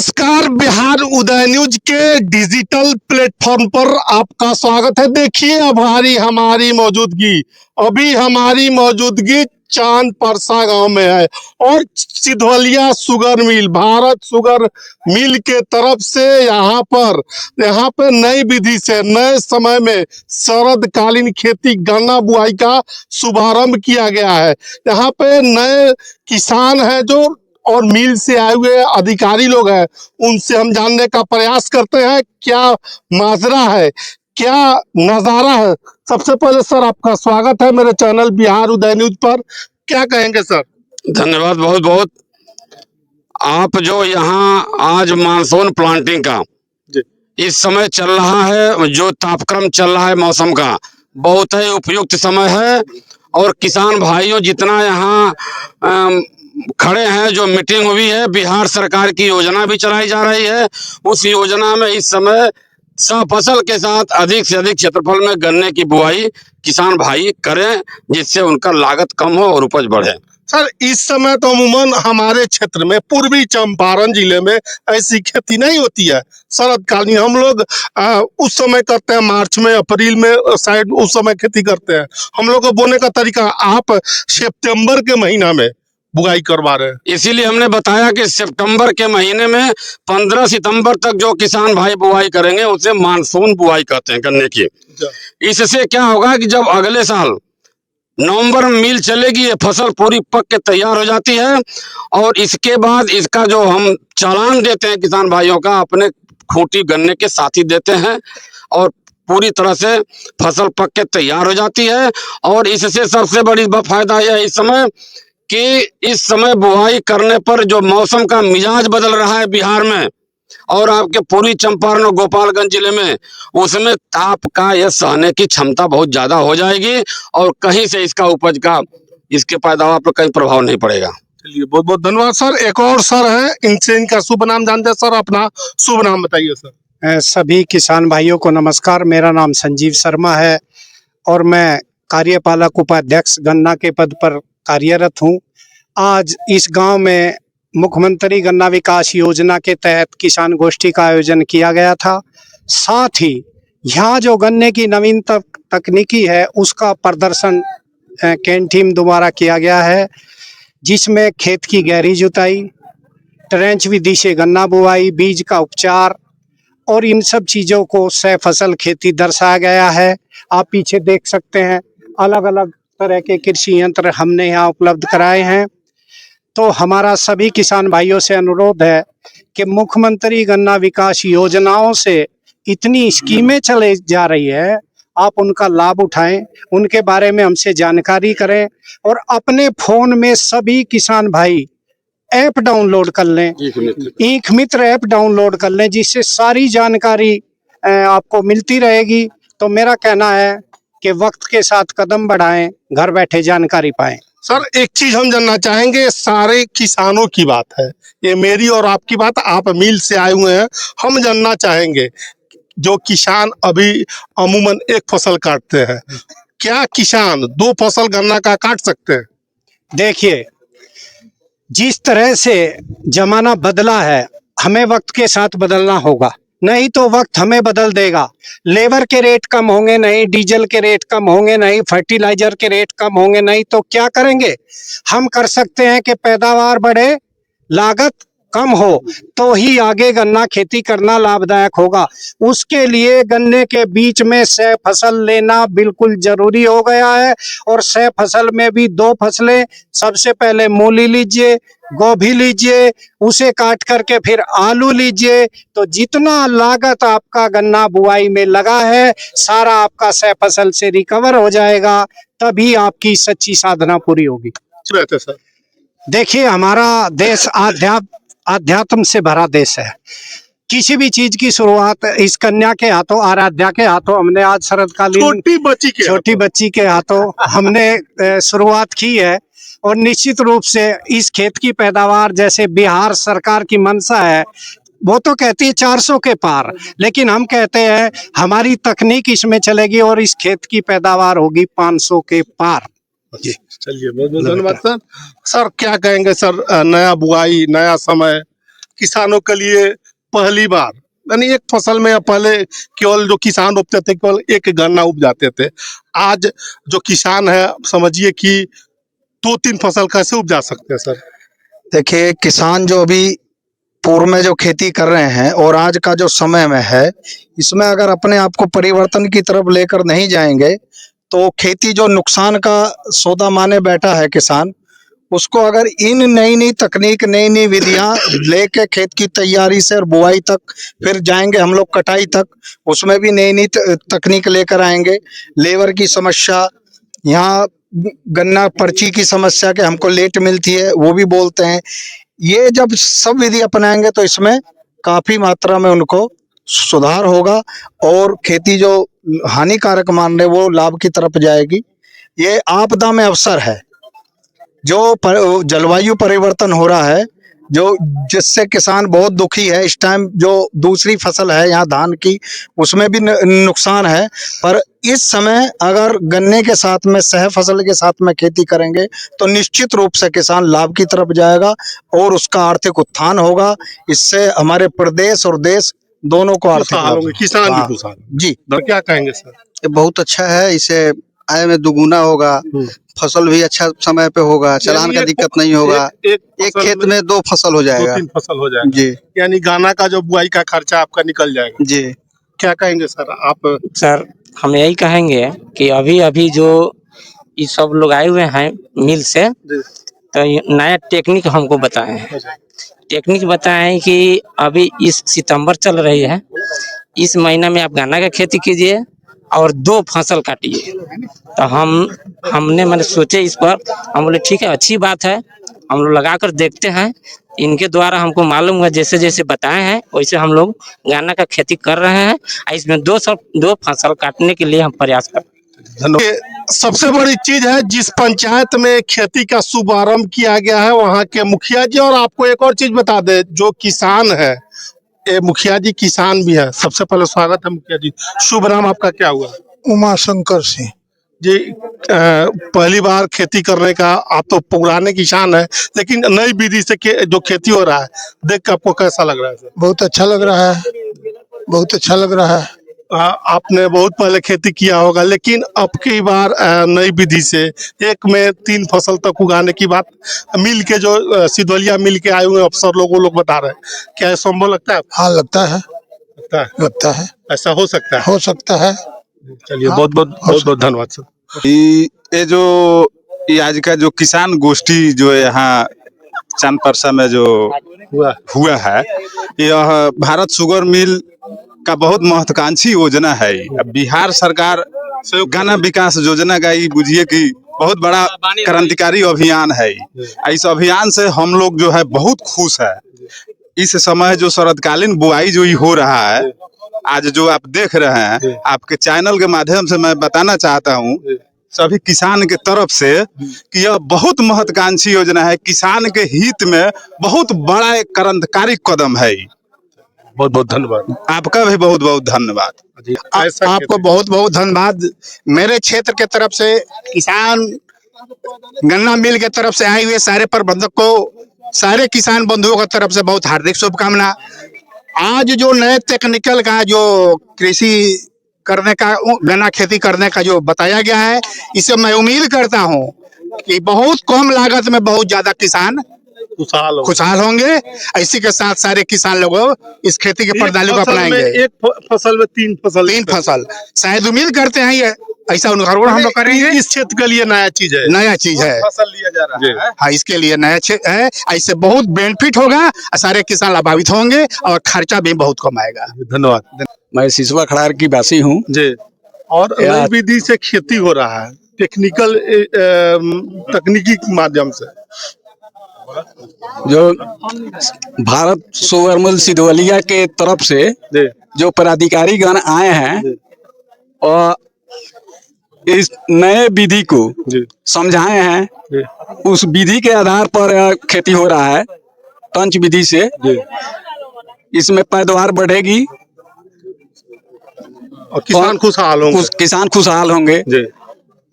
नमस्कार, बिहार उदय न्यूज के digital platform पर आपका स्वागत है। देखिए हमारी मौजूदगी चांद परसा गांव में है और Sidhwalia sugar mill, Bharat sugar mill के तरफ से यहाँ पे नई विधि से नए समय में शरदकालीन खेती गन्ना बुआई का शुभारंभ किया गया है। यहाँ पे नए किसान हैं जो और मिल से आए हुए अधिकारी लोग हैं, उनसे हम जानने का प्रयास करते हैं क्या माजरा है, क्या नजारा है। सबसे पहले सर आपका स्वागत है मेरे चैनल बिहार उदय न्यूज पर। क्या कहेंगे सर? धन्यवाद बहुत बहुत। आप जो यहाँ आज मानसून प्लांटिंग का इस समय चल रहा है, जो तापक्रम चल रहा है मौसम का, बहुत ही उपयुक्त समय है। और किसान भाइयों जितना यहाँ खड़े हैं, जो मीटिंग हुई है, बिहार सरकार की योजना भी चलाई जा रही है। उस योजना में इस समय फसल के साथ अधिक से अधिक क्षेत्रफल में गन्ने की बुआई किसान भाई करें, जिससे उनका लागत कम हो और उपज बढ़े। सर इस समय तो अमूमन हमारे क्षेत्र में पूर्वी चंपारण जिले में ऐसी खेती नहीं होती है। शरदकालीन हम लोग उस समय करते हैं, मार्च में अप्रैल में शायद उस समय खेती करते हैं। हम लोग को बोने का तरीका आप सितंबर के महीना में बुआई करवा रहे हैं। इसीलिए हमने बताया कि सितंबर के महीने में 15 सितंबर तक जो किसान भाई बुआई करेंगे उसे मानसून बुआई कहते हैं गन्ने की। इससे क्या होगा कि जब अगले साल नवंबर में मिल चलेगी, ये फसल पूरी पक के तैयार हो जाती है और इसके बाद इसका जो हम चालान देते हैं किसान भाइयों का, अपने खूंटी गन्ने के साथ ही देते हैं और पूरी तरह से फसल पक के तैयार हो जाती है। और इससे सबसे बड़ी फायदा यह है इस समय कि इस समय बुआई करने पर जो मौसम का मिजाज बदल रहा है बिहार में और आपके पूरी चंपारण और गोपालगंज जिले में, उसमें ताप का यह सहने की क्षमता बहुत ज्यादा हो जाएगी और कहीं से इसका उपज का, इसके पैदावार पर कहीं प्रभाव नहीं पड़ेगा। चलिए बहुत बहुत धन्यवाद सर। एक और सर है, इनसे इनका शुभ नाम जानते हैं। सर अपना शुभ नाम बताइए सर। सभी किसान भाइयों को नमस्कार। मेरा नाम संजीव शर्मा है और मैं कार्यपालक उपाध्यक्ष गन्ना के पद पर कार्यरत हूँ। आज इस गांव में मुख्यमंत्री गन्ना विकास योजना के तहत किसान गोष्ठी का आयोजन किया गया था। साथ ही यहाँ जो गन्ने की नवीन तकनीकी है उसका प्रदर्शन कैंटीन द्वारा किया गया है, जिसमें खेत की गहरी जुताई, ट्रेंच विधि से गन्ना बुआई, बीज का उपचार और इन सब चीज़ों को सह फसल खेती दर्शाया गया है। आप पीछे देख सकते हैं, अलग अलग तरह के कृषि यंत्र हमने यहाँ उपलब्ध कराए हैं। तो हमारा सभी किसान भाइयों से अनुरोध है कि मुख्यमंत्री गन्ना विकास योजनाओं से इतनी स्कीमें चले जा रही है, आप उनका लाभ उठाएं, उनके बारे में हमसे जानकारी करें और अपने फोन में सभी किसान भाई ऐप डाउनलोड कर लें, ईख मित्र ऐप डाउनलोड कर लें, जिससे सारी जानकारी आपको मिलती रहेगी। तो मेरा कहना है कि वक्त के साथ कदम बढ़ाएं, घर बैठे जानकारी पाएं। सर एक चीज हम जानना चाहेंगे, सारे किसानों की बात है, ये मेरी और आपकी बात, आप मिल से आए हुए हैं। हम जानना चाहेंगे जो किसान अभी अमूमन एक फसल काटते हैं, क्या किसान 2 फसल गन्ना का काट सकते हैं? देखिए, जिस तरह से जमाना बदला है, हमें वक्त के साथ बदलना होगा, नहीं तो वक्त हमें बदल देगा। लेबर के रेट कम होंगे नहीं, डीजल के रेट कम होंगे नहीं, फर्टिलाइजर के रेट कम होंगे नहीं, तो क्या करेंगे? हम कर सकते हैं कि पैदावार बढ़े, लागत कम हो, तो ही आगे गन्ना खेती करना लाभदायक होगा। उसके लिए गन्ने के बीच में सह फसल लेना बिल्कुल जरूरी हो गया है। और सह फसल में भी 2 फसलें, सबसे पहले मूली लीजिए, गोभी लीजिए, उसे काट करके फिर आलू लीजिए। तो जितना लागत आपका गन्ना बुआई में लगा है, सारा आपका सह फसल से रिकवर हो जाएगा, तभी आपकी सच्ची साधना पूरी होगी। सर देखिए, हमारा देश आध्यात्म से भरा देश है। किसी भी चीज की शुरुआत इस कन्या के हाथों, आराध्या के हाथों, हमने आज शरदकालीन छोटी बच्ची के हाथों हमने शुरुआत की है। और निश्चित रूप से इस खेत की पैदावार, जैसे बिहार सरकार की मंशा है, वो तो कहती है 400 के पार, लेकिन हम कहते हैं हमारी तकनीक इसमें चलेगी और इस खेत की पैदावार होगी 500 के पार। जी चलिए बहुत बहुत धन्यवाद सर। सर क्या कहेंगे सर, नया बुआई, नया समय, किसानों के लिए पहली बार, यानी एक फसल में पहले केवल जो किसान रोपते थे केवल एक गन्ना उपजाते थे। आज जो किसान है समझिए कि 2-3 फसल कैसे उपजा सकते हैं सर? देखिए, किसान जो अभी पूर्व में जो खेती कर रहे हैं और आज का जो समय में है, इसमें अगर अपने आप को परिवर्तन की तरफ लेकर नहीं जाएंगे तो खेती जो नुकसान का सौदा माने बैठा है किसान, उसको अगर इन नई नई तकनीक, नई नई विधियां लेके खेत की तैयारी से और बुआई तक, फिर जाएंगे हम लोग कटाई तक, उसमें भी नई नई तकनीक लेकर आएंगे। लेबर की समस्या, यहाँ गन्ना पर्ची की समस्या के हमको लेट मिलती है वो भी बोलते हैं। ये जब सब विधि अपनाएंगे तो इसमें काफी मात्रा में उनको सुधार होगा और खेती जो हानिकारक मान रहे वो लाभ की तरफ जाएगी। ये आपदा में अवसर है। जो जलवायु परिवर्तन हो रहा है, जो जिससे किसान बहुत दुखी है इस टाइम, जो दूसरी फसल है यहाँ धान की, उसमें भी नुकसान है। पर इस समय अगर गन्ने के साथ में सह फसल के साथ में खेती करेंगे तो निश्चित रूप से किसान लाभ की तरफ जाएगा और उसका आर्थिक उत्थान होगा। इससे हमारे प्रदेश और देश दोनों को आर्थिक खुशहाल होंगे, किसान भी खुशहाल। जी, तो क्या कहेंगे सर? ये बहुत अच्छा है, इससे आय में दुगुना होगा, फसल भी अच्छा समय पे होगा, चालान का दिक्कत नहीं होगा। एक खेत में 2 फसल हो जाएगा, 2-3 फसल हो जाएगा जी। यानी गन्ना का जो बुआई का खर्चा आपका निकल जाएगा जी। क्या कहेंगे सर आप? सर, हम यही कहेंगे कि अभी अभी जो ये सब लोग आए हुए हैं मिल से, तो ये नया टेक्निक हमको बताए हैं। टेक्निक बताए हैं कि अभी इस सितंबर चल रही है, इस महीना में आप गन्ना का खेती कीजिए और 2 फसल काटिए। तो हमने मैंने सोचे इस पर, हम बोले ठीक है, अच्छी बात है, हम लोग लगा कर देखते हैं। इनके द्वारा हमको मालूम हुआ, जैसे जैसे बताए हैं वैसे हम लोग गन्ना का खेती कर रहे हैं। इसमें 2 फसल काटने के लिए हम प्रयास कर रहे हैं। सबसे बड़ी चीज है, जिस पंचायत में खेती का शुभारंभ किया गया है वहाँ के मुखिया जी, और आपको एक और चीज बता दे, जो किसान है ये मुखिया जी किसान भी है। सबसे पहले स्वागत है मुखिया जी। शुभ नाम आपका क्या हुआ? उमा शंकर सिंह जी, पहली बार खेती करने का, आप तो पुराने किसान है लेकिन नई विधि से जो खेती हो रहा है देख के आपको कैसा लग रहा है सर? बहुत अच्छा लग रहा है, बहुत अच्छा लग रहा है। आपने बहुत पहले खेती किया होगा लेकिन अब की बार नई विधि से एक में 3 फसल तक उगाने की बात मिल के, जो सिधवलिया मिल के आए हुए अफसर लोग वो लोग बता रहे हैं, क्या ये संभव लगता है? हाँ, लगता है, लगता है ऐसा हो सकता है। हो सकता है। चलिए, बहुत बहुत धन्यवाद सर। ये जो ये आज का जो किसान गोष्ठी जो यहाँ चांद परसा में जो हुआ है, यह भारत शुगर मिल का बहुत महत्वाकांक्षी योजना है। बिहार सरकार गन्ना विकास योजना का ये बुझिए कि बहुत बड़ा क्रांतिकारी अभियान है। इस अभियान से हम लोग जो है बहुत खुश है। इस समय जो शरदकालीन बुआई जो हो रहा है, आज जो आप देख रहे हैं, आपके चैनल के माध्यम से मैं बताना चाहता हूँ सभी किसान के तरफ से कि यह बहुत महत्वाकांक्षी योजना है। किसान के हित में बहुत बड़ा एक क्रांतिकारी कदम है। बहुत बहुत धन्यवाद। आपका भी बहुत बहुत धन्यवाद। आपको बहुत बहुत धन्यवाद। मेरे क्षेत्र के तरफ से किसान गन्ना मिल के तरफ से आए हुए सारे प्रबंधक को, सारे किसान बंधुओं की तरफ से बहुत हार्दिक शुभकामना। आज जो नए टेक्निकल का जो कृषि करने का, गन्ना खेती करने का जो बताया गया है, इससे मैं उम्मीद करता हूं कि बहुत कम लागत में बहुत ज्यादा किसान खुशहाल होंगे। इसी के साथ सारे किसान लोग इस खेती के प्रणाली को अपनाएंगे। एक फसल में 3 फसल शायद उम्मीद करते हैं ये ऐसा अनुकरण हम लोग करेंगे। इस क्षेत्र के लिए नया चीज है, फसल लिया जा रहा है। हाँ, इसके लिए नया है। ऐसे बहुत बेनिफिट होगा, सारे किसान लाभान्वित होंगे और खर्चा भी बहुत कम आएगा। धन्यवाद। मैं सिसवा खड़ार की वासी हूँ जी। और नई विधि से खेती हो रहा है, तकनीकी माध्यम से। जो भारत शुगर मिल सिधवलिया के तरफ से जो पदाधिकारी गण आए हैं और इस नए विधि को समझाए हैं, उस विधि के आधार पर खेती हो रहा है। पंच विधि से इसमें पैदावार बढ़ेगी और किसान खुशहाल होंगे।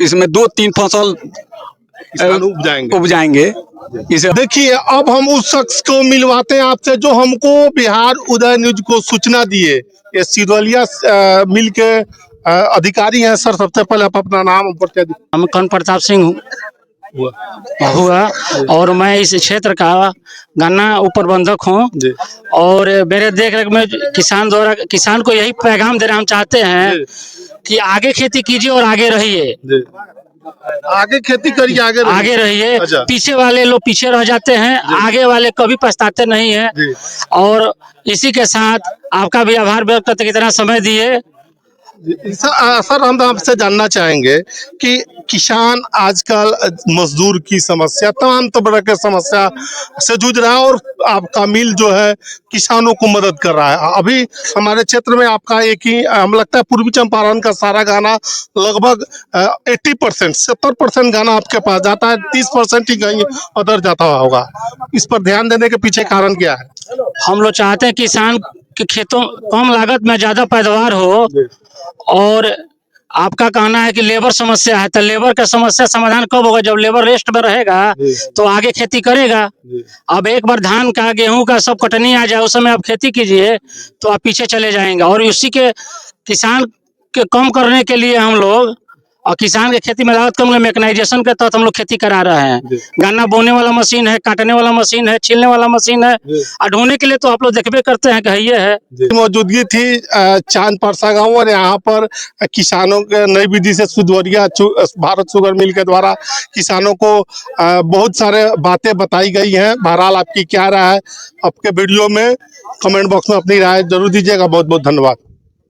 इसमें 2-3 फसल किसान उपजाएंगे। उपजाएंगे। इसे देखिए, अब हम उस शख्स को मिलवाते हैं आपसे जो हमको बिहार उदय न्यूज को सूचना दिए। ये सिधवलिया मिल के अधिकारी हैं। सर, सबसे पहले आप अपना नाम और परिचय दीजिए। हम कर्ण प्रताप सिंह हुआ और मैं इस क्षेत्र का गन्ना उप प्रबंधक हूँ। और मेरे देख रेख में किसान को यही पैगाम देना हम चाहते हैं कि आगे खेती कीजिए और आगे रहिए। आगे खेती करिए, आगे रहिए। अच्छा। पीछे वाले लोग पीछे रह जाते हैं, आगे वाले कभी पछताते नहीं है। और इसी के साथ आपका भी आभार व्यक्त करते कि इतना समय दिए। सर, हम आपसे जानना चाहेंगे कि किसान आजकल मजदूर की समस्या, तमाम तरह के समस्या से जूझ रहा है और आपका मिल जो है किसानों को मदद कर रहा है। अभी हमारे क्षेत्र में आपका एक ही, हम लगता है पूर्वी चंपारण का सारा गाना लगभग 80% 70% गाना आपके पास जाता है, 30% ही कहीं उधर जाता होगा। इस पर ध्यान देने के पीछे कारण क्या है? हम लोग चाहते हैं किसान के खेतों कम लागत में ज्यादा पैदावार हो। और आपका कहना है कि लेबर समस्या है, तो लेबर का समस्या समाधान कब होगा? जब लेबर रेस्ट में रहेगा तो आगे खेती करेगा। अब एक बार धान का, गेहूं का सब कटनी आ जाए, उस समय आप खेती कीजिए तो आप पीछे चले जाएंगे। और उसी के किसान के कम करने के लिए हम लोग, और किसान के खेती में लागत कम, मैकेनाइजेशन के तहत हम लोग खेती करा रहे हैं। गन्ना बोने वाला मशीन है, काटने वाला मशीन है, छीलने वाला मशीन है, और ढोने के लिए तो आप लोग देखबे करते हैं कि ये है। मौजूदगी थी चांद परसा गाँव, और यहाँ पर किसानों के नई विधि से सिधवलिया भारत शुगर मिल के द्वारा किसानों को बहुत सारे बातें बताई गई हैं। बहरहाल आपकी क्या राय है? आपके वीडियो में कमेंट बॉक्स में अपनी राय जरूर दीजिएगा। बहुत बहुत धन्यवाद।